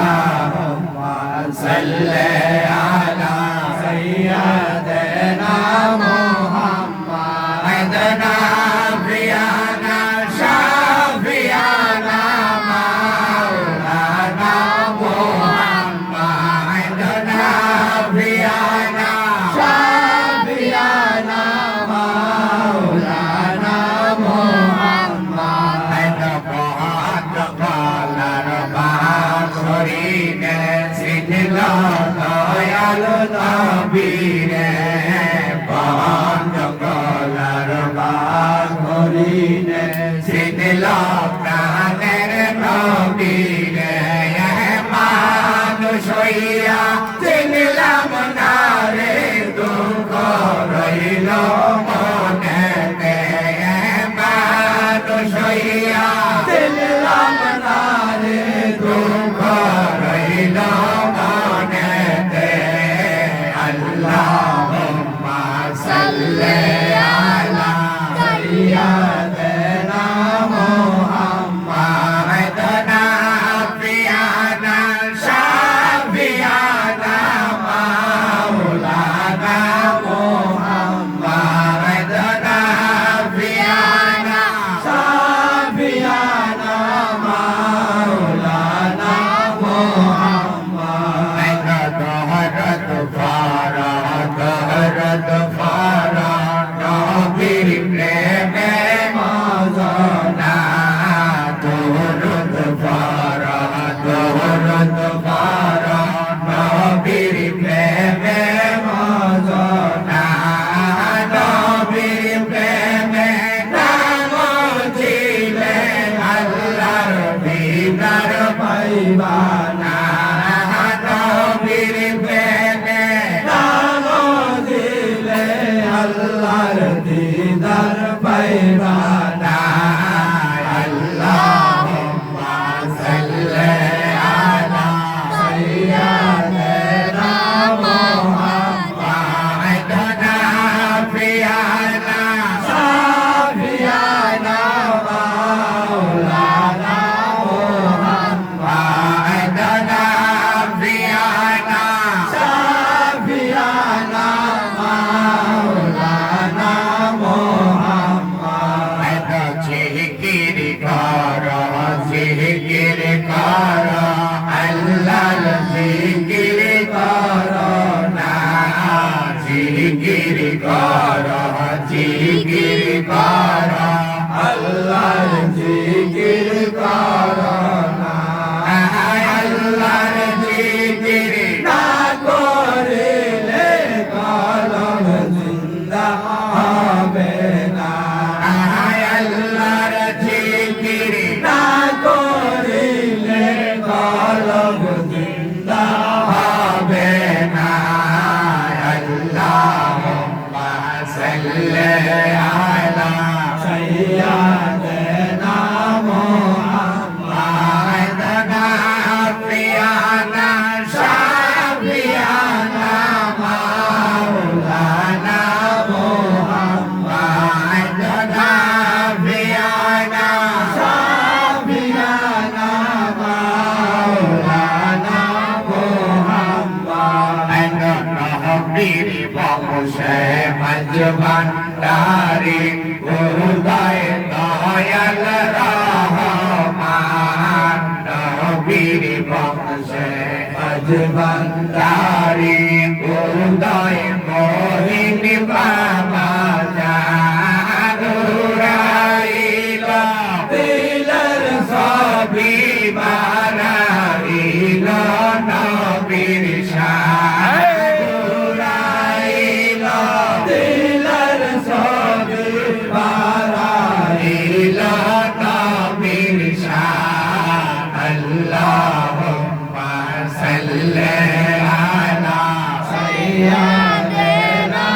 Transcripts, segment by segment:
اللهم صل على سيدنا محمد نبينا شفيعنا مولانا محمد نبينا شفيعنا مولانا محمد শরীরে সিজল দয়াল নবীরে বন্ধ কলার বাঘরিনে সিজল প্রাণের নবীরে মানুষ হইয়া চিনলাম না রে দুঃখ রইল মনেতে মানুষ হইয়া চিনলাম না রে দুঃখ রইল মনেতে আল্লাহুম্মা সাল্লি আলা সাইয়্যিদিনা মুহাম্মাদ নাবিয়ানা শাফিয়ানা মাওলানা মুহাম্মাদ নাবিয়ানা শাফিয়ানা মাওলানা মুহাম্মাদ দহরত ফারা নবীর প্রেমে মজনা দহরত ফারা নবীর প্রেমে মজনা নবীর প্রেমে নাম ছিলে আল্লাহর দিদার পাইবানা নবীর প্রেমে নাম ছিলে আল্লাহর দিদার পাইবানা আল্লাহুম্মা সাল্লি আলা সাইয়্যিদিনা মুহাম্মাদ নাবিয়ানা শাফিয়ানা মাওলানা মুহাম্মাদ নাবিয়ানা শাফিয়ানা মাওলানা মুহাম্মাদ জিকির কর আল্লাহর জিকির কর না জিকির কর আল্লাহর জিকির কর না আল্লাহর জিকির না করিলে কলম জিন্দা হবে না আল্লাহর জিকির না করিলে কলম জিন্দা হবে না আল্লাহুম্মা সাল্লি আলা সাইয়্যিদিনা মুহাম্মাদ নাবিয়ানা শাফিয়ানা মাওলানা মুহাম্মাদ নাবিয়ানা শাফিয়ানা মাওলানা মুহাম্মাদ নবীর বংশে মজবান্ডারি উদয় দয়াল রহমান নবীর বংশে মজবান্ডারি উদয় মোহিনী বাবা জানুরাইল দিলের সবই বারাইল নবীর শান দুরাইল দিলের সবই বারাইল নবীর শান আল্লাহুম্মা সাল্লি আলা সাইয়্যিদিনা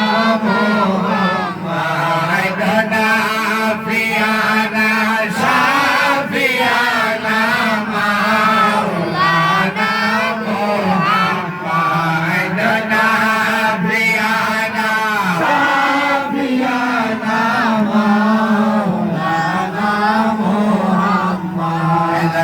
মুহাম্মাদ নাবিয়ানা শাফিয়ানা মাওলানা মুহাম্মাদ নাবিয়ানা শাফিয়ানা মাওলানা মুহাম্মাদ